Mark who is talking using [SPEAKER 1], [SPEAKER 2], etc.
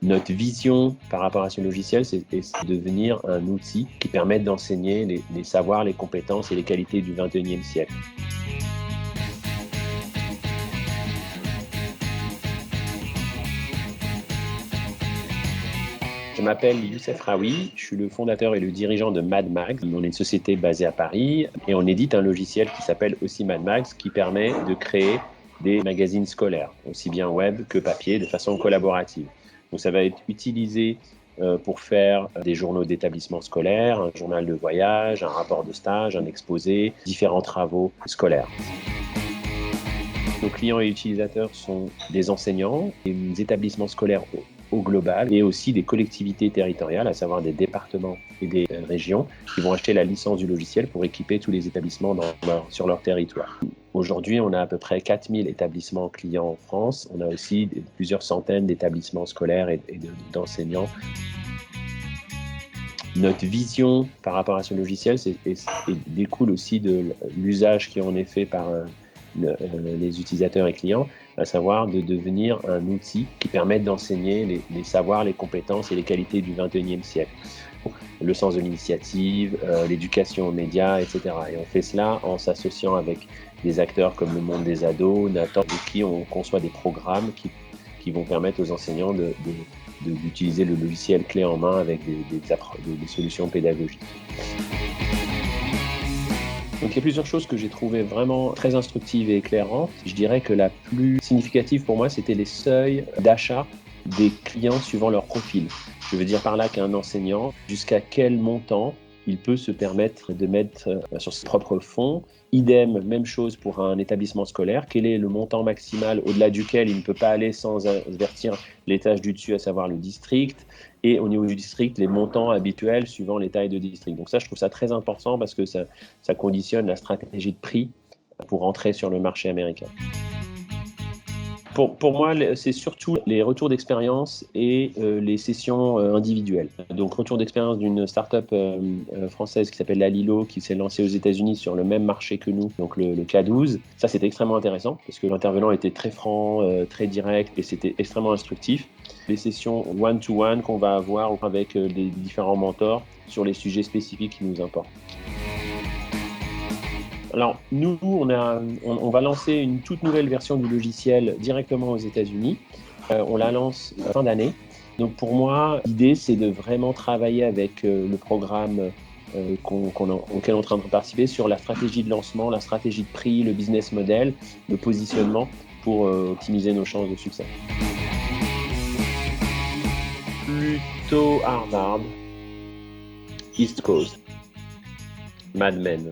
[SPEAKER 1] Notre vision par rapport à ce logiciel, c'est de devenir un outil qui permette d'enseigner les savoirs, les compétences et les qualités du XXIe siècle. Je m'appelle Youssef Raoui, je suis le fondateur et le dirigeant de Mad Mags. On est une société basée à Paris et on édite un logiciel qui s'appelle aussi Mad Mags qui permet de créer des magazines scolaires, aussi bien web que papier, de façon collaborative. Donc ça va être utilisé pour faire des journaux d'établissement scolaire, un journal de voyage, un rapport de stage, un exposé, différents travaux scolaires. Nos clients et utilisateurs sont des enseignants, des établissements scolaires au global et aussi des collectivités territoriales, à savoir des départements et des régions qui vont acheter la licence du logiciel pour équiper tous les établissements sur leur territoire. Aujourd'hui, on a à peu près 4000 établissements clients en France. On a aussi plusieurs centaines d'établissements scolaires et d'enseignants. Notre vision par rapport à ce logiciel découle aussi de l'usage qui en est fait par les utilisateurs et clients, à savoir de devenir un outil qui permette d'enseigner les savoirs, les compétences et les qualités du XXIe siècle. Le sens de l'initiative, l'éducation aux médias, etc. Et on fait cela en s'associant avec des acteurs comme le Monde des ados, Nathan, avec qui on conçoit des programmes qui vont permettre aux enseignants d'utiliser le logiciel clé en main avec des solutions pédagogiques. Donc il y a plusieurs choses que j'ai trouvées vraiment très instructives et éclairantes. Je dirais que la plus significative pour moi, c'était les seuils d'achat des clients suivant leur profil. Je veux dire par là qu'un enseignant, jusqu'à quel montant il peut se permettre de mettre sur ses propres fonds. Idem, même chose pour un établissement scolaire. Quel est le montant maximal au-delà duquel il ne peut pas aller sans avertir l'étage du dessus, à savoir le district, et au niveau du district, les montants habituels suivant les tailles de district. Donc ça, je trouve ça très important parce que ça conditionne la stratégie de prix pour entrer sur le marché américain. Pour moi, c'est surtout les retours d'expérience et les sessions individuelles. Donc, retour d'expérience d'une start-up française qui s'appelle Lalilo, qui s'est lancée aux États-Unis sur le même marché que nous, donc le K12. Ça, c'était extrêmement intéressant parce que l'intervenant était très franc, très direct et c'était extrêmement instructif. Les sessions one-to-one qu'on va avoir avec des différents mentors sur les sujets spécifiques qui nous importent. Alors, nous, on va lancer une toute nouvelle version du logiciel directement aux États-Unis. On la lance fin d'année. Donc, pour moi, l'idée, c'est de vraiment travailler avec le programme auquel on est en train de participer sur la stratégie de lancement, la stratégie de prix, le business model, le positionnement pour optimiser nos chances de succès. Plutôt Harvard, East Coast, Mad Men.